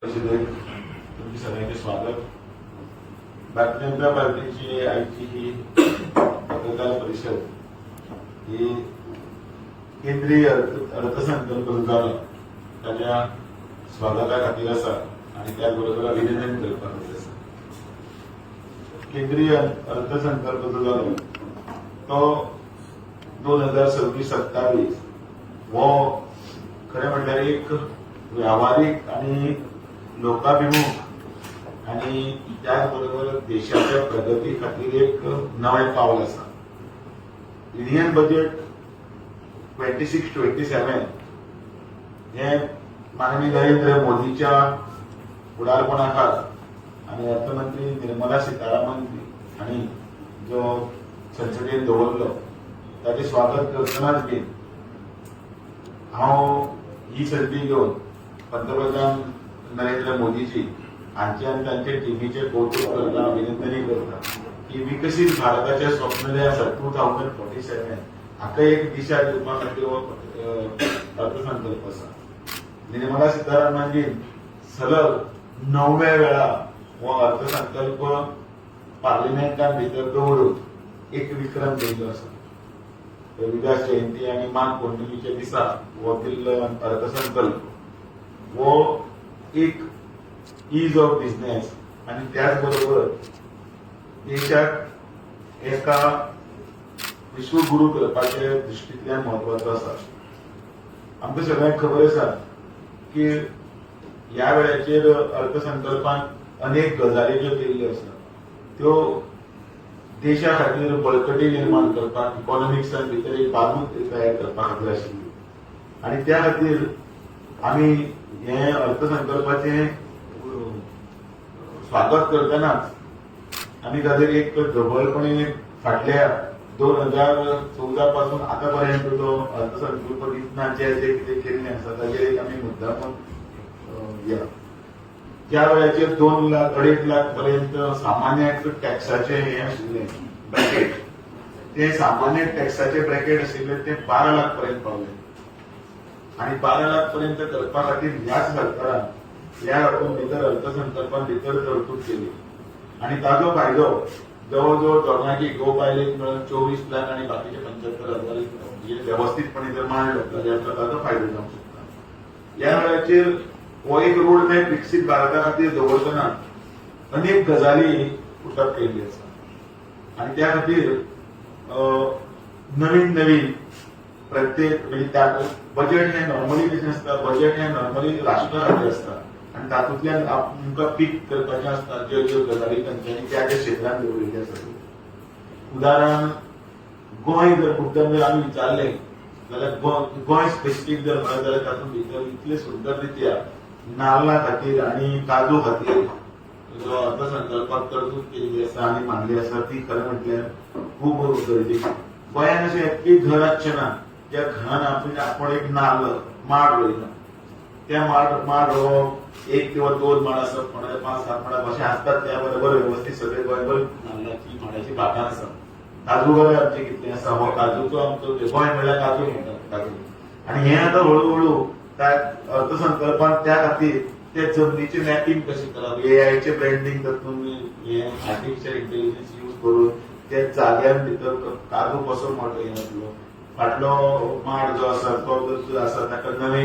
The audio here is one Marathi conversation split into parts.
तुमचे सगळ्यांचे स्वागत. भारतीय जनता पार्टीची आजची ही पत्रकार परिषद ही केंद्रीय अर्थसंकल्प झाला त्याच्या स्वागता खातीर आसा आणि त्याचबरोबर अभिनंदन करपा खातीर आसा. केंद्रीय अर्थसंकल्प जो जालो तो 2026-27 हो खरें म्हटल्यार एक व्यावहारिक आणि लोकाभिमुख आणि त्याचबरोबर देशाच्या प्रगती खातीर एक नवें पावल आसा. इंडियन बजेट 26-27 हे माननीय नरेंद्र मोदीच्या फुडारपणाखाल आणि अर्थमंत्री निर्मला सीतारामन हांणी जो संसदेत दवरलो ताचे स्वागत करतनाच बी हांव ही संदी घेवन पंतप्रधान नरेंद्र मोदीजी हांचे आनी तांचे टिमीचे कौतुक करता, अभिनंदनय करता की विकसीत भारताचे स्वप्न जे आसा 2047 हाका एक दिशा दिवपा खातीर हो अर्थसंकल्प आसा. निर्मला सीतारामनजीन सलग 9व्या वेळा हो अर्थसंकल्प पार्लिमेंटान भितर दवरून एक विक्रम केल्लो आसा. रविदास जयंती आणि मान पौर्णिमेच्या दिसा हो दिल्लो अर्थसंकल्प हो एक ईज ऑफ बिझनेस आणि त्याचबरोबर देशाक एका विश्वगुरू करपाच्या दृष्टींतल्यान म्हत्वाचो आसा. आमकां सगळ्यांक खबर आसा की ह्या वेळाचेर अर्थसंकल्पान अनेक गजाली ज्यो केल्ल्यो आसा त्यो देशा खातीर बळकटी निर्माण करपाक इकॉनॉमिक्सान भितर एक बाजू तयार करपा खातीर आशिल्ली आणि त्या खातीर आमी हे अर्थसंकल्पाचे स्वागत करतनाच आमी ताचेर एक ढबळपणे फाटल्या 2014 पासून आतापर्यंत जो अर्थसंकल्प दितना जे कितें केल्लें आसा ताचेर एक आमी मुद्दामून या त्या वेळाचेर 2 लाख 2.5 लाख पर्यंत सामान्य टॅक्साचे हे आशिल्ले ब्रॅकेट, ते सामान्य टॅक्साचे ब्रॅकेट आशिल्ले ते 12 लाख पर्यंत पावले आणि 12 लाख पर्यंत करपा खातीर ह्याच सरकारान ह्या हातूंत भितर अर्थसंकल्पान भितर तरतूद केली आणि ताजो फायदो जवळजवळ तरणाटी गो बायलेक मेळून 24 लाख आणि बाकीचे 75,000 व्यवस्थितपणे जर मांडलो जाल्यार ताजो फायदो जावंक शकता. ह्या वेळाचेर हो एक रोड मॅप विकसीत भारता खातीर दवरतना अनेक गजाली उठप केल्ली आसा आणि त्या खातीर नवीन नवीन प्रत्येक म्हणजे त्या बजेट हे नॉर्मली कशें आसता, बजेट हे नॉर्मली राष्ट्रा खातीर आसता आणि तातूंतल्यान आमकां पीक करपाचें आसता ज्यो ज्यो गजाली तांच्यांनी त्या त्या क्षेत्रांत दवरिल्ल्यो आसात. उदाहरण गोंय जर मुद्दम जर आमी विचारलें जाल्यार गोंय स्पेसिफीक जर म्हणत जाल्यार तातूंत भितर इतले सुंदर रित्या नाल्ला खातीर आणि काजू खातीर जो अर्थसंकल्पात तरतूद केल्ली आसा आनी मांडली आसा ती खरें म्हटल्यार खूब गरजेची. गोंयान अशें एकूय घर आसचें ना ज्या घरान आपण एक नाल्ल माड रोयला, त्या माड हो 1 किंवा 2 माड आसप, कोणाचे 5-7 माड अशें आसतात. त्या बरोबर व्यवस्थित सगळे गोंयभर नाल्लाची माडाची बागां आसा. काजू बरें आमचे कितले आसा, हो काजूचो आमचो गोंय म्हणल्यार काजू म्हणटात काजू. आणि हे आतां हळूहळू त्या अर्थसंकल्पान त्या खातीर त्या जमनीचे मॅपिंग कशें करप, एआयचे ब्रँडिंग तातूंत हे आर्टिफिशियल इंटेलिजन्स यूज करून त्या जाग्यान भितर काजू कसो मोठो येतलो, फाटलो माड जो आसा तो जो आसा ताका नवे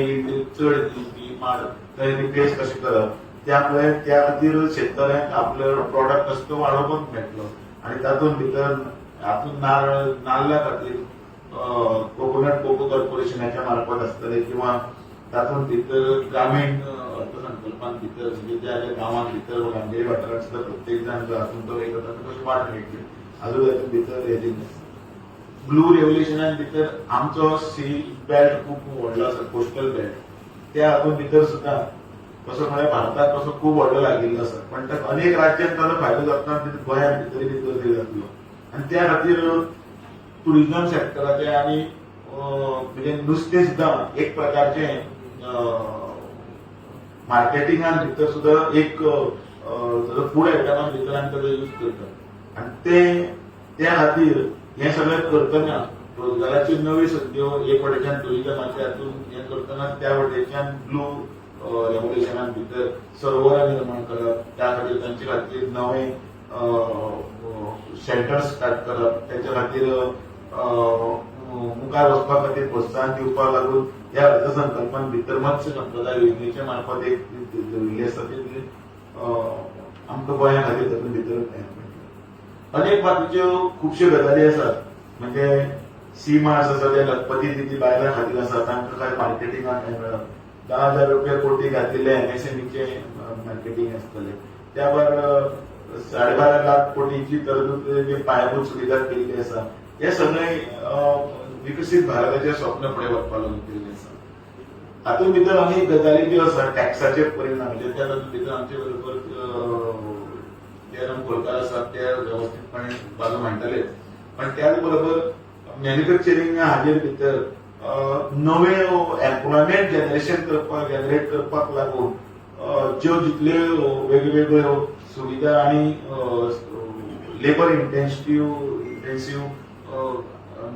चड दिवपी माड थंय रिप्लेस कशें करप, त्यामुळे त्या खातीर शेतकऱ्यांक आपलो प्रॉडक्ट आसा तो वाडोवंक मेळटलो आणि तातूंत भितर हातूंत नाल्ला खातीर कोकोनट कोको कॉर्पोरेशनाच्या मार्फत आसतले किंवा तातूंत भितर ग्रामीण अर्थसंकल्पान भितर म्हणजे ज्या ज्या गांवांत भितर गांवगिरी वाठारांत सुद्दां प्रत्येक जाण जो हातूंत तो एक कशी वाट मेळटली अजून तातूंत भितर हेजे ब्लू रेव्होल्युशनान भितर आमचो सी बेल्ट खूब व्हडलो आसा, कोस्टल बेल्ट, त्या हातूंत भितर सुद्दां कसो म्हळ्यार भारताक कसो खूब व्हडलो लागिल्लो आसा पण त्या अनेक राज्यांत ताजो फायदो जातना गोंयांत भितर जातलो आणि त्या खातीर टुरिझम सेक्टराचे आणि म्हणजे नुस्तें सुद्दां एक प्रकारचे मार्केटिंगान भितर सुद्दां एक फूड आयटमान भितर आमी ताजो यूज करतात आणि त्या खातीर हे सगळें करतना रोजगाराची नवी संद्यो एक वटेच्यान टुरिझमाच्या हातून हे करतना त्या वटेच्यान ब्लू रेव्होल्युशनान भितर सर्वरां निर्माण करप, त्या खातीर तांचे खातीर नवे शेल्टर स्टार्ट करप, त्याच्या खातीर मुखार वचपा खातीर प्रोत्साहन दिवपाक लागून ह्या अर्थसंकल्पान भितर मत्स्य संपदा योजनेच्या मार्फत एक दवरिल्ली आसा ती आमकां गोंया खातीर तातूंत भितर अनेक बाकीच्यो खुबश्यो गजाली आसात. म्हणजे सीमास आसा ते लखपती ती बायलां खातीर आसा, तांकां काय मार्केटिंगाक मेळप, 10,000 रुपया कोटी घातिल्ले एमएसएमईचे मार्केटिंग आसतले, त्या भायर 12.5 लाख कोटीची तरतूद पायाभूत सुविधा केल्ली आसा. हे सगळे विकसीत भारताचे स्वप्न फुडें व्हरपाक लागून केल्ले आसा. हातूंत भितर अनेक गजाली ज्यो आसा टॅक्साचे परिणाम, म्हणजे त्या तातूंत भितर आमचे बरोबर जयराम कोलकार आसात ते व्यवस्थितपणे बाजू मांडटले. पण त्याच बरोबर मॅन्युफॅक्चरिंग हाजेर भितर नवे एम्प्लॉयमेंट जनरेट करपाक लागून ज्यो जितल्यो वेगवेगळ्यो सुविधा आणि लेबर इंटेन्सिव्ह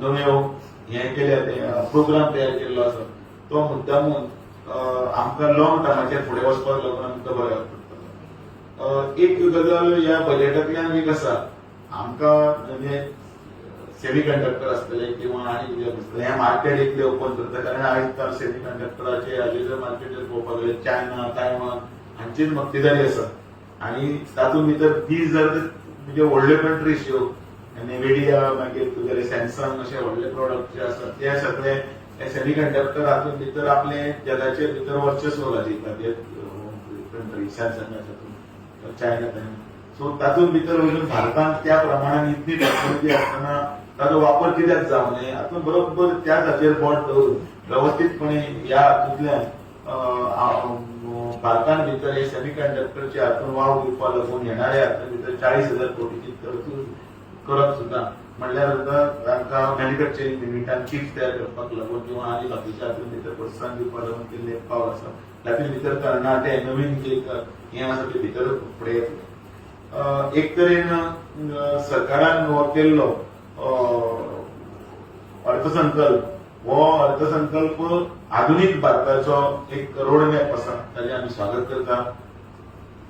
नव्यो हे केल्या ते प्रोग्राम तयार केल्लो आसा, तो मुद्दामून आमकां लॉंग टर्माचेर फुडें वचपाक लागून आमकां बऱ्याक पडटलो. एक गजाल ह्या बजेटांतल्यान एक आसा, आमकां म्हणजे सेमी कंडक्टर आसतले किंवा आनी कितें आसतलें हें मार्केट इतलें ओपन करता, कारण आयज काल सेमी कंडक्टराचे हाजेर मार्केटार पळोवपाक गेल्यार चायना, तायवान हांचीच मक्तेदारी आसा. आनी तातूंत भितर 20,000 म्हणजे व्हडल्यो कंट्रीज ह्यो नेविडिया, मागीर तुगेले सॅमसंग अशे व्हडले प्रॉडक्ट जे आसात ते सगळे सेमी कंडक्टर हातूंत भितर आपले जगाचे भितर वर्चस्व गाजयतात कंट्री सॅमसंगाच्या चायना. सो तातूंत भितर वचून भारतान त्या प्रमाणान इतली टेक्नॉलॉजी आसतना ताचो वापर कित्याक जावं नये, हातूंत बरोबर त्याच हाचेर बोट दवरून व्यवस्थितपणे ह्या हातूंतल्यान भारतान भितर हे सेमी कंडक्टरचे हातूंत वाव दिवपाक लागून येणाऱ्या हातूंत भितर 40,000 कोटीची तरतूद करप सुद्दां म्हणल्यार तांकां मॅन्युफॅक्चरिंग युनिटान चिप्स तयार करपाक लागून किंवा आनी बाकीच्या हातूंत भितर प्रोत्साहन दिवपाक लागून केल्ले पाव आसा. तातूंत भितर तरणाटे नवीन जे हें आसा ते भितर फुडें येतले. एक तरेन सरकारान हो केल्लो अर्थसंकल्प, हो अर्थसंकल्प आधुनीक भारताचो एक रोड मॅप आसा, ताचें आमी स्वागत करता.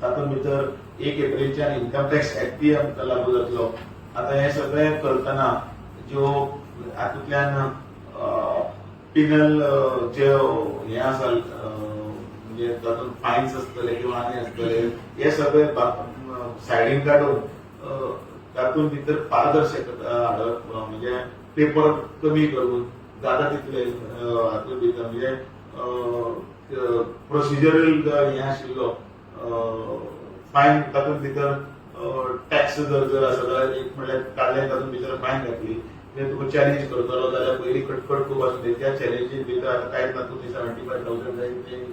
तातूंत भितर 1 एप्रिलच्यान इन्कम टॅक्स एक्टय आमकां लागू जातलो. आता हे सगळे करतना ज्यो हातूंतल्यान पिनल जे हे आसा म्हणजे तातूंत फायन्स आसतले किंवा आनी आसतले हे सगळे सायडीन काडून तातूंत भितर पारदर्शकता हाडप, म्हणजे पेपर कमी करून जाता तितले हातूंत भितर म्हणजे प्रोसिजरल हे आशिल्लो फायन तातूंत भितर टॅक्स जर आसा जाल्यार एक म्हणल्यार काडले तातूंत भितर फायन घातली, तुका चॅलेंज करतलो जाल्यार पयलीं कटकट खूब आसली, त्या चॅलेंजीन भितर आतां कांयच ना, तुमी 75,000 जाय ते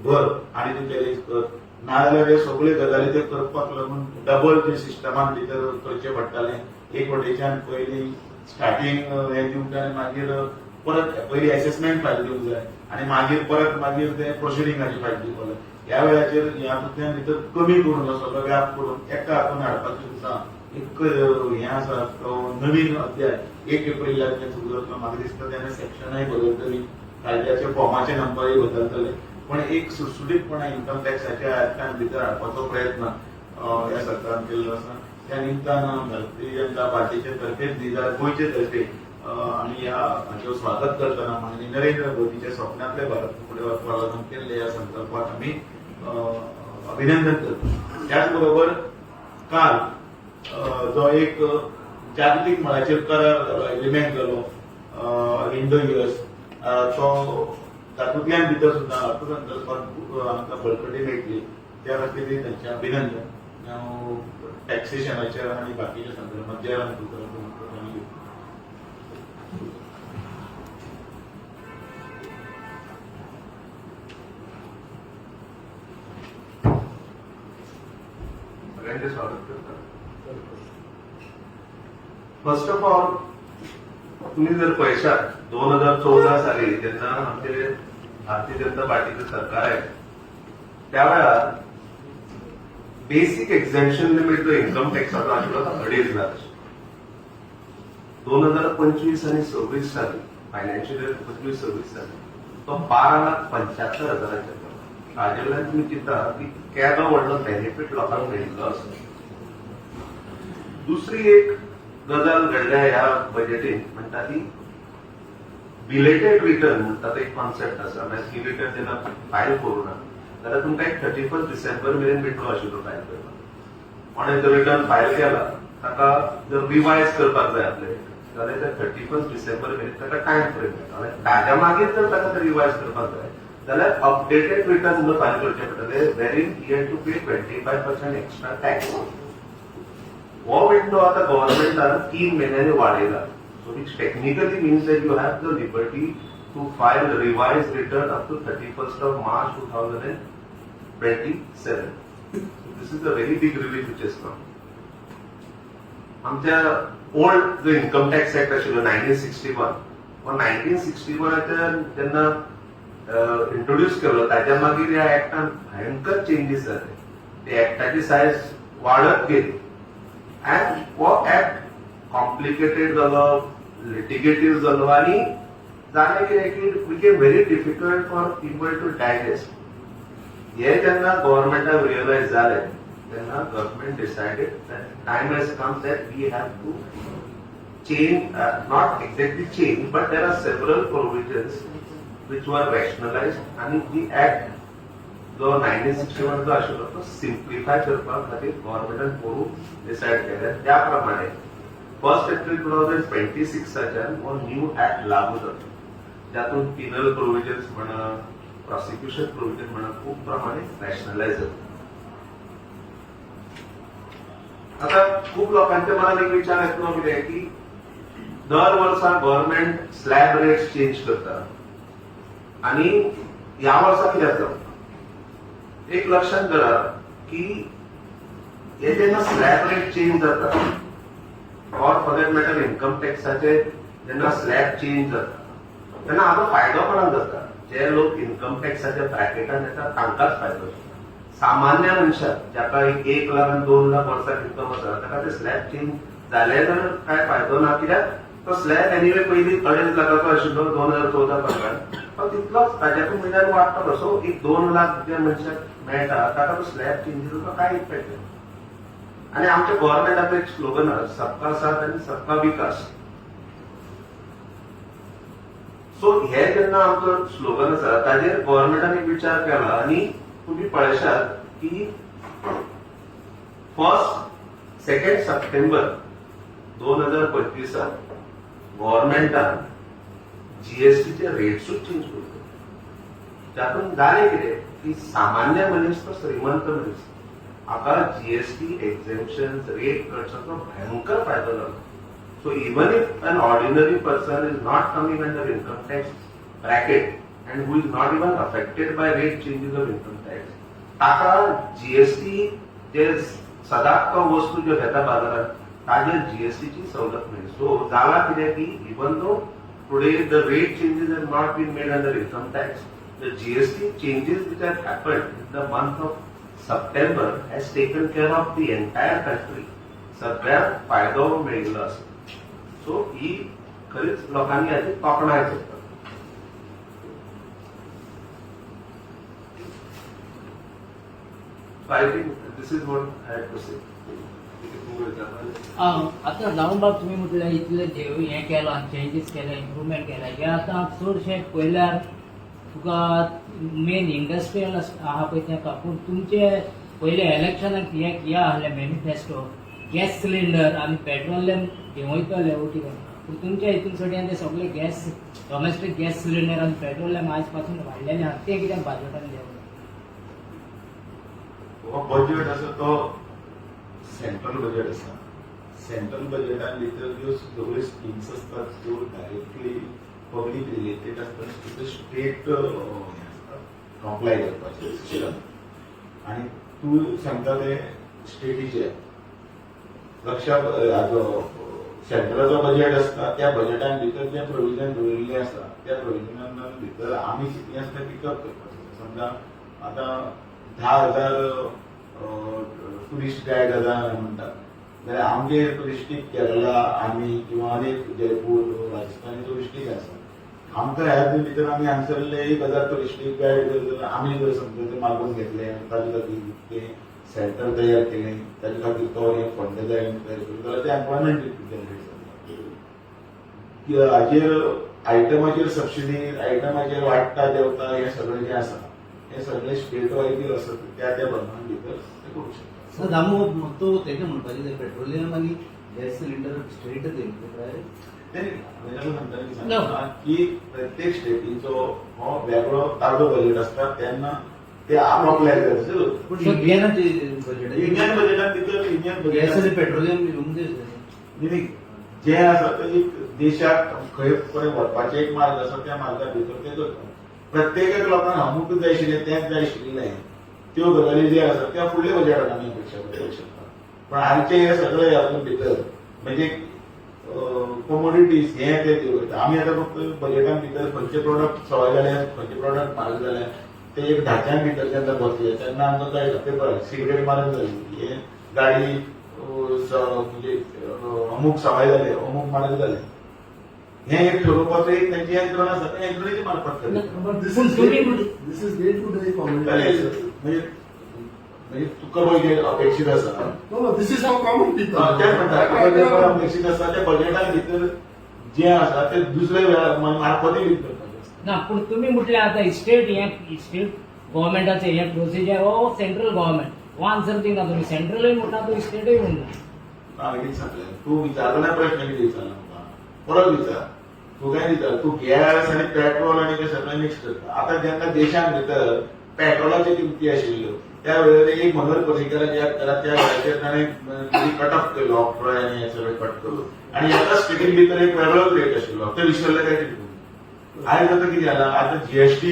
भर आनी तूं चॅलेंज कर, नाजाल्यार हे सगळे गजाली ते करपाक लागून डबल जे सिस्टमान भितर करचें पडटालें. एक वटेच्यान पयलीं स्टार्टींग हें दिवंक जाय, मागीर परत पयलीं एसेसमेंट फायल दिवंक जाय आनी मागीर ते प्रोसिडींगाची फायल दिवपाक जाय. ह्या वेळाचेर हातूंतल्यान भितर कमी करून सगळो व्याप करून एका हातून हाडपाचें सुद्दां एक हें आसा, नवीन अध्याय 1 एप्रिलाच्यान सुरू जातलो. म्हाका दिसता तेन्ना सेक्शनाय बदलतली, कायद्याचे फॉर्माचे नंबरूय बदलतले, पण एक सुटसुटीतपणान इन्कम टॅक्साच्या हातान भितर हाडपाचो प्रयत्न ह्या सरकारान केल्लो आसा. त्या निमतान भारतीय जनता पार्टीचे तर्फे दिदार गोंयचे तर्फे आनी ह्या हाचें स्वागत करतना माननीय नरेंद्र मोदीच्या स्वप्नांतले भारत फुडें वचपाक लागून केल्ले ह्या संकल्पाक आमी अभिनंदन करता. त्याच बरोबर काल जो एक जागतीक मळाचेर करार जालो, एग्रीमेंट जालो इंडो युएस, तो तातूंतल्यान भितर सुद्दां अर्थसंकल्पाक आमकां बळकटी मेळटली, त्या खातीर तांचें अभिनंदन. टॅक्सेशनाचेर आनी बाकीच्या संदर्भात जयराम स्वागत करता. फर्स्ट ऑफ ऑल तुम्ही जर पळयशात 2014 साली जेन्ना आमचे भारतीय जनता पार्टीचं सरकार आहे त्या वेळार बेसिक एक्झेम्पशन लिमिट जो इन्कम टॅक्साचो आशिल्लो 2.5 लाख. 2025 आणि 26 साली फायनान्शियल इयर 25-26 साली तो 12,75,000 केलो. हाजे वयल्यान तुमी चिंता की केदो व्हडलो बेनिफीट लोकांक मेळिल्लो आसा. दुसरी एक गजाल घडल्या ह्या बजेटीन म्हणटा ती बिलेटेड रिटर्न म्हणटा एक कॉन्सेप्ट आसा. म्हणजे ही रिटर्न जेन्ना फायल करूं ना जाल्यार तुमकां एक 31 डिसेंबर मेरेन विंडो आशिल्लो फायल करपाक. कोणें जर रिटर्न फायल केला ताका जर रिवायज करपाक जाय आपले जाल्यार ते 31 डिसेंबर मेरेन ताका टायम फ्रेम मेळटा. आनी ताज्या मागीर जर ताका रिवायज करपाक जाय जाल्यार अपडेटेड रिटर्न तुमकां फायल करचे पडटले वेरीन he had to pay 25% extra tax. हो विंडो आता गव्हर्नमेंटान 3 म्हयन्यांनी वाडयला. So which technically means that you have the liberty to file a revised return up to 31st of March 2027. So this is a very big relief which has come. आमच्या ओल्ड जो इन्कम टॅक्स ऍक्ट आशिल्लो 1961 वा 1961 जेन्ना इंट्रोड्यूस केलो ताच्या मागीर ह्या ऍक्टान भयंकर चेंजीस जाले. ते ऍक्टाची सायज वाडत गेली अँड हो ऍक्ट कॉम्प्लिकेटेड जालो, लिटिगेटिव्ह जालो आणि जालें कितें की it became very difficult for people to digest. हे जेन्ना गव्हर्नमेंटाक रियलायज जालें तेन्ना government decided that time has come that we have to change, not exactly change but there are several provisions which were rationalised आणि ही ऍक्ट जो 1961 जो आशिल्लो तो सिम्प्लिफाय करपा खातीर गव्हर्नमेंटान करून डिसायड केलें. त्या प्रमाणे 1 एप्रिल 2026 हो न्यू ऍक्ट लागू जातो. ज्यातून पिनल प्रोविजन्स म्हणा, प्रॉसिक्युशन प्रोविजन म्हणा खूप प्रमाणे रॅशनलायज जातो. आता खूप लोकांच्या मनात एक विचार येतलो कितें की दर वर्सा गव्हर्नमेंट स्लॅब रेट्स चेंज करता आणि ह्या वर्सा कित्याक जाता. एक लक्षात धरा की हे जेन्ना स्लॅब रेट चेंज जाता और फॉर दॅट मॅटर इन्कम टॅक्साचे जेन्ना स्लॅब चेंज जाता तेन्ना हाजो फायदो कोणाक जाता. जे लोक इन्कम टॅक्साच्या ब्रॅकेटान येता तांकांच फायदो जाता. सामान्य मनशाक जाका 1 लाख आनी 2 लाख वर्साक इन्कम आसा ताका ते स्लॅब चेंज जाले जाल्यार काय फायदो ना. कित्याक तो स्लॅब एनिवे पयलीं 2.5 लाखाचो आशिल्लो 2014 पण तितलोच ताच्याकून म्हयन्यान वाडटलो. सो एक 2 लाख जे मनशाक मेळटा ताका तो स्लॅब चेंजीचो काय इफेक्ट ना. आणि आमच्या गव्हर्नमेंटाचो एक स्लोगन आसा सबका साथ आणि सबका विकास. सो हे जेन्ना आमचो स्लोगन आसा ताजेर गव्हर्नमेंटान एक विचार केला आणि तुम्ही पळयशात की 2 सप्टेंबर 2025 गव्हर्नमेंटान जीएसटीचे रेट्सूच चेंज केले. त्यातून जालें कितें की सामान्य मनीस तो श्रीमंत मनीस हाका जीएसटी एक्झेम्पशन रेट कट्साचो भयंकर फायदो जालो. So even if an ordinary person is not coming under income tax bracket and who is not even affected by rate changes of income tax, ताका जीएसटी जे सदांच तो वस्तू ज्यो घेता बाजारात ताजेर जीएसटी ची सवलत मेळ्ळी. सो जाला कितें की even though today the rate changes have not been made under income tax, the GST changes which have happened in the month of September has taken care of the entire country. सगळ्यांक फायदो मेळिल्लो आसा. सो ही खरीच लोकांनी हाची तोखणाय करता. I think this is what I had to say. आता जाऊन बाब तुम्ही म्हटलं इतले हे केला चेंजीस केले इम्प्रुवमेंट केला हे आता चडशे पयल्यार तुका मेन इंडस्ट्रियल आहा पळय तेका पूण तुमचे पयले इलेक्शनाक हे किया आहले मॅनिफेस्टो गॅस सिलिंडर आनी पेट्रोलियम घेवन वयतले ओटी पूण तुमच्या हितून सगळ्यान ते सगळे गॅस डॉमेस्टीक गॅस सिलिंडर आनी पेट्रोलियम आज पासून वाडलेले आहात ते कित्याक बाजेटान देंवले. बजेट आसा तो सेंट्रल बजेट आसा. सेंट्रल बजेटान भितर ज्यो सगळ्यो स्किम्स आसतात त्यो डायरेक्टली पब्लीक रिलेटेड आसतात त्यो स्टेट अप्लाय करपाचे आणि तूं सांगता ते स्टेटीचे लक्षात हाजो सेंट्रलाचो बजेट आसता त्या बजेटान भितर जे प्रोविजन दवरिल्ले आसा त्या प्रोविजनान भितर आमी कितें आसता पिकअप करपाचें. समजा आतां 10,000 टुरिस्ट गायड म्हणटात जाल्यार आमगे टुरिस्टीक केरला आमी किंवा अनेक जयपूर राजस्थानी टुरिस्टीक आसा आमकां ह्या भितर आमी हांगसरले 1000 टुरिस्टीक गायड जर आमी जर समजा ते मागून घेतले ताजे खातीर ते सेंटर तयार केलें ताजे खातीर तो एक फंड तयार केलो जाल्यार ते एम्प्लॉयमेंट जनरेट जाता हाजेर आयटमाचेर सबसिडी आयटमाचेर वाडटा देंवता हें सगळें जें आसा हें सगळें स्टेट वायज आसा त्या प्रमाण भितर ते करूंक शकता. सर दामो तो तेजे म्हणपाचें तें पेट्रोलियम आनी गॅस सिलिंडर स्ट्रेट सांगता की प्रत्येक स्टेटीचो हो वेगळो ताजो बजेट आसता तेन्ना ते आपापल्या पूण इंडियनाचे बजेट इंडियन बजेटान भितर इंडियन गॅस आनी बजेट पेट्रोलियम म्हणजे जे आसा ते एक देशाक खंय खंय व्हरपाचें एक मार्ग आसा त्या मार्गा भितर ते करता. प्रत्येक लोकांक अमूक जाय आशिल्लें तेंच जाय आशिल्लें त्यो गजाली जे आसा त्या फुडल्या बजेटान आमी अपेक्षा करूंक शकता. पण आमचे हे सगळे हातूंत भितर म्हणजे कमोडिटीज हे ते करता. आमी आतां फक्त बजेटान भितर खंयचे प्रोडक्ट सवाय जाले खंयचे प्रोडक्ट म्हारग जाले ते एक ढाच्यान भितर जेन्ना बसले तेन्ना आमकां कळटा ते पळय सिगरेट म्हारग जाली हे गाडी म्हणजे अमूक सवाय जाले अमूक म्हारग जाले हे एक ठरोवपाचो एक तेंचे यंत्रण आसा ते यंत्रणेचे मार्फत करता. This is day to day common. म्हणजे तुका पळय अपेक्षीत आसा No, this is for common people. तेच म्हणटा तुका जे पळय अपेक्षीत आसा ते बजेटा भितर जे आसा ते दुसरे मार्फतूय वीज करपाचें आसता. ना पूण तुमी म्हटलें आतां स्टेट गव्हर्मेंटाचें हें प्रोसिजर हो सेंट्रल गव्हर्मेंट वन सर्थिंग ना तुमी सेंट्रलूय म्हणटा तो स्टेटूय म्हणटा. हांवें कितें सांगलें तूं विचारना प्रश्न कितें विचारला म्हाका परत विचार तूं काय विचार तूं गॅस आनी पेट्रोल आनी ते सगळें मिक्स करता. आतां जेन्ना देशांत भितर पेट्रोलाच्यो किमती आशिल्ल्यो त्या वेळार एक मनोहर पर्रीकराचे त्या वेळाचेर ताणें कट ऑफ केलो ऑक्ट्रॉय आनी हे सगळें कट करून आनी एका स्टेटीन भितर एक वेगळोच रेट आशिल्लो ते विसरले काय कितें. आयज आतां कितें जाला आतां जीएसटी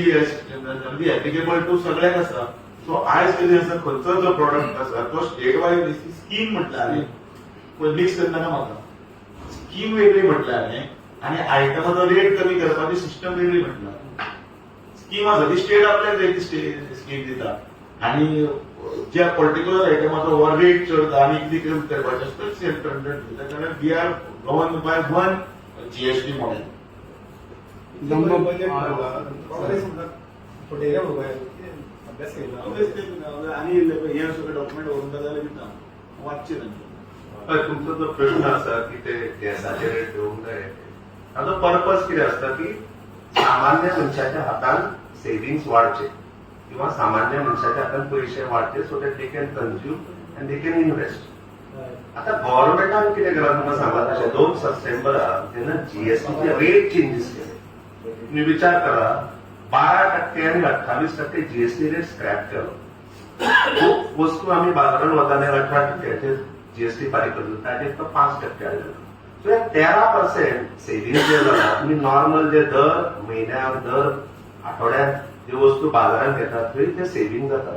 एप्लिकेबल टू सगळ्यांक आसा. सो आयज कितें आसा खंयचो जो प्रोडक्ट आसा तो स्टेट वायज स्कीम म्हटल्यार मिक्स करनाका म्हाका स्कीम वेगळी म्हटल्यार आनी आयटमाचो रेट कमी करपाची सिस्टम वेगळी म्हटल्यार स्कीम आसा ती स्टेट आपल्याक स्कीम दिता आनी ज्या पर्टिक्युलर आयटमाचो हो रेट चड आनी कितें कमी करपाचें आसता सेंट्रल दिता कारण we are govern by one GST model. अभ्यास केला आणि हे सगळे डॉक्युमेंट वरून जाल्यार दिता वाचचे तांचे. तुमचो जो प्रश्न आसा की ते गॅसाचे रेट देवंक जाय ताचो पर्पज कितें आसता की सामान्य मनशाच्या हातान सेव्हिंग्स वाडचे किंवा सामान्य मनशाच्या हातान पयशे वाडचे so that they can consume and they can invest. आता गव्हर्नमेंटान कितें केला तुमकां सांगला तशें 2 सप्टेंबराक जेन्ना जीएसटीचे रेट चेंजीस केले तुम्ही विचार करा 12% आणि 28% जीएसटी रेट स्क्रॅप केलो. वस्तू आम्ही बाजारात वताना 18% जीएसटी फारीक करतो ताचेर तो 5% आयलो. सो 13% सेव्हिंग जे जाला तुम्ही नॉर्मल जे दर म्हयन्याक दर आठवड्याक जे वस्तू बाजारात घेतात थंय ते सेव्हिंग जाता.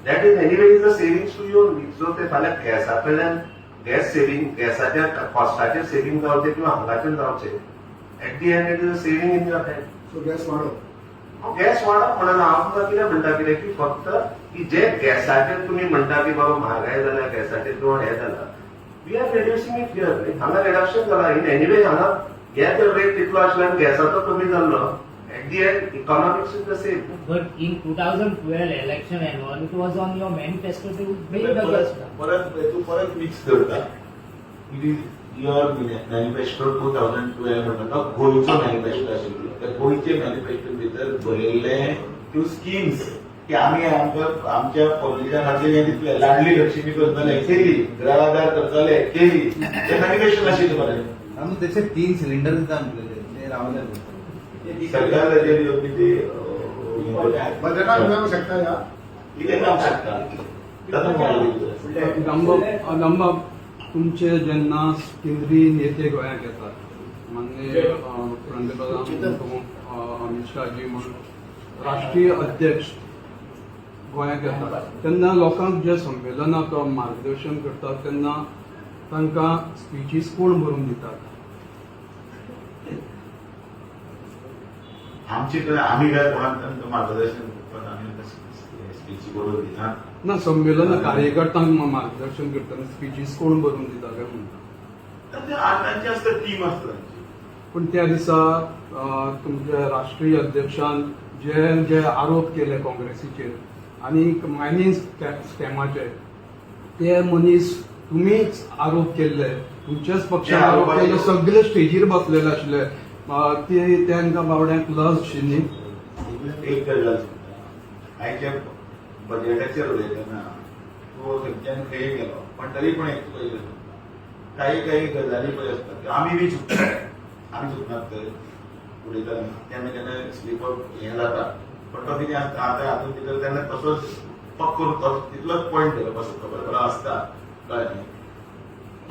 That is anyway is a savings to your needs. So ते फाल्यां गॅसाकडल्यान गॅस सेव्हिंग गॅसाच्या कॉस्टाचेर सेव्हिंग जावचे किंवा हांगाचेर जावचे at the end it is a saving in your hand. So gas वाढव. गॅस वाडप म्हणून हांव तुमकां कितें म्हणटा कितें की फक्त की जे गॅसाचेर तुमी म्हणटा की बाबा म्हारगाय जाल्या गॅसाचेर किंवा हे जाला we are reducing it here. हांगा रिडक्शन जाला इन एनीवे हांगा गॅस रेट तितलो आसल्यान गॅसाचो कमी जाल्लो at the end economics is the same. But in 2012 election and all, it was on your manifesto to build the gas plant. परत मिक्स करता. इट इज युअर मॅनिफेस्टो 2012 म्हणटा तो गोंयचो मॅनिफेस्टो आशिल्लो. त्या गोंयचे मॅनिफेस्टो भितर बरयल्ले त्यो स्किम्स की आमी आमच्या पब्लिका खातीर हें दितले लाडली लक्ष्मी करतले केली घरादार करतले केली ते मॅनिफेस्टो नाशिल्लें बरें. आमी त्याचे 3 सिलिंडर दिता म्हणलेले ते रावले. सरकार ताचेर योग्य ती बजेटात मिळवू शकता या. कितें काम शकता तातूंत मॉडेल गंबा तुमचे जेन्ना केंद्रीय नेते गोंयांत येतात माननीय पंतप्रधान अमित शाहजी म्हणून राष्ट्रीय अध्यक्ष गोंयांत येतात तेन्ना लोकांक जे संमेलनाक मार्गदर्शन करतात तेन्ना तांकां स्पिचीस कोण बरोवन दितात. आमचे कडेन आमी काय कोणाक तांकां मार्गदर्शन करतात आमी स्पीची बरोवन दिनात. ना संमेलन कार्यकर्त्यांक मार्गदर्शन करतना स्पिचीस कोण बरोवन दिता काय म्हणटा. तांची आसता टीम आसता तांची पण त्या दिसा तुमच्या राष्ट्रीय अध्यक्षान जे जे आरोप केले काँग्रेसीचेर आणि मायनिंग स्कॅमाचे ते मनीस तुम्हीच आरोप केल्ले, तुमच्याच पक्षान त्या आरोप केले, आरोपाचे- सगळे स्टेजीर बसलेले आसले. ते तांकां बावड्यांक लज आशिल्ली. एक गजाल सांगता, आयच्या बजेटाचेर उलयतना तो थंयच्यान खंय गेलो, पण तरी पण एक पयलें काही गजाली पळय आसतात त्यो आमी बी चुकतात, आमी चुकनात थंय उलयतना केन्ना केन्ना स्लीप हें जाता, पण तो कितें आसता आतां हातूंत भितर तेन्ना तसोच पक्क करून तितलोच पॉयंट धरप असो खबर आसता, कळ्ळें न्ही.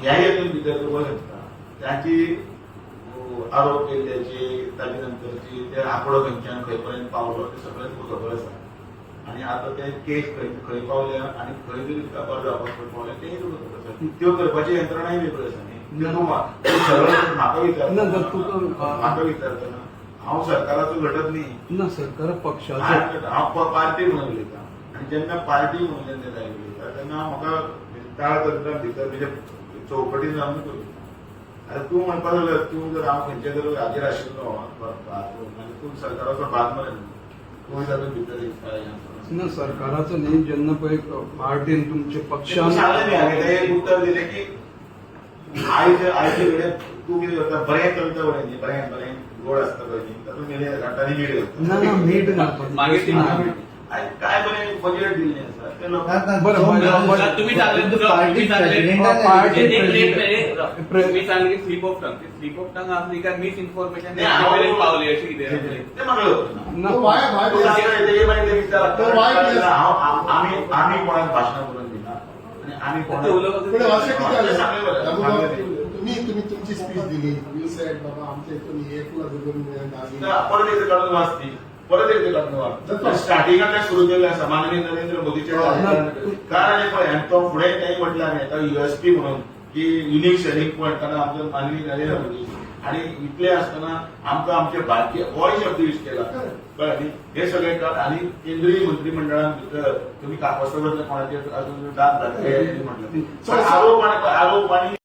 ह्या हेतून भितर तूं पळय शकता ताची आरोप केल्ल्याची ताचे नंतरची ते आंकडो खंयच्यान खंय पर्यंत पावलो ते सगळें तुका खबर आसा. आनी आतां ते केस खंय पावल्या आनी खंय तरी तुका बरो जावपाक पावल्या तेय तुका खबर आसा. त्यो करपाची यंत्रणाय वेगळ्यो आसा न्ही. तूं सरळ म्हाका ना, जर तुका, विचारता, म्हाका विचारतना हांव सरकाराचो घटक न्ही, ना सरकार पक्षाचो हांव पार्टी म्हणून उलयता. आनी जेन्ना पार्टी म्हणून जेन्ना उलयता तेन्ना म्हाका ताळतंत्रां भितर म्हणजे चौकटीन रावन करूं. आतां तूं म्हणपाक लागलो तूं जर हांव खंयचे जर हाजेर आशिल्लो आनी तूं सरकाराचो भाग मरे तूं तातूंत भितर हें ना सरकाराचो न्ही. जेन्ना पळय पार्टीन तुमच्या सांगलें पक्षान न्ही हांवें तें एक उत्तर दिलें की आयचे कडेन तूं कितें करता बरें चलता बरें न्ही, बरें गोड आसता पळय न्ही तातूंत मिडिया घालता आनी मीठ ना घालता. मीठ घालपाचें. आनी काय बरें बजेट दिल्लें आसा ते लोकांक बरं, तुम्ही सांगले पार्टी तुम्ही सांगले sleep of tongue sleep of tongue असली काय मिस इन्फॉर्मेशन नाही, हांव- पावली अशी कितें ते म्हाका खबर ना. तो वाय तूं सांगता तेजे मागीर ते विचार तो वायट केस. आमी कोणाक भाशणां करून दिना आनी आमी पण अशें कितें ते सांगलें बरें, सांगलें जालें तें. तुम्ही तुमची स्पीच दिली, यू सेड बाबा आमच्या हितून 1 लाख रुपये परत एकदा काढून वाचती, परत एकदा काढून वाच. स्टार्टिंगांतल्यान सुरू केल्लें आसा माननीय नरेंद्र मोदीच्या कारण पळय आनी तो फुडें तेंय म्हटलें आमी आतां USP म्हणून की युनिक सेलिंग पॉयंट कारण आमचो माननीय नरेंद्र मोदी आनी इतलें आसतना आमकां आमचे भारतीय हो शब्द यूज केला, कळ्ळें न्ही. हे सगळें काळ आनी केंद्रीय मंत्रिमंडळान भितर तुमी कापासवरल्या कोणाचेर अजून दाद घातले म्हटलें आरोप आनी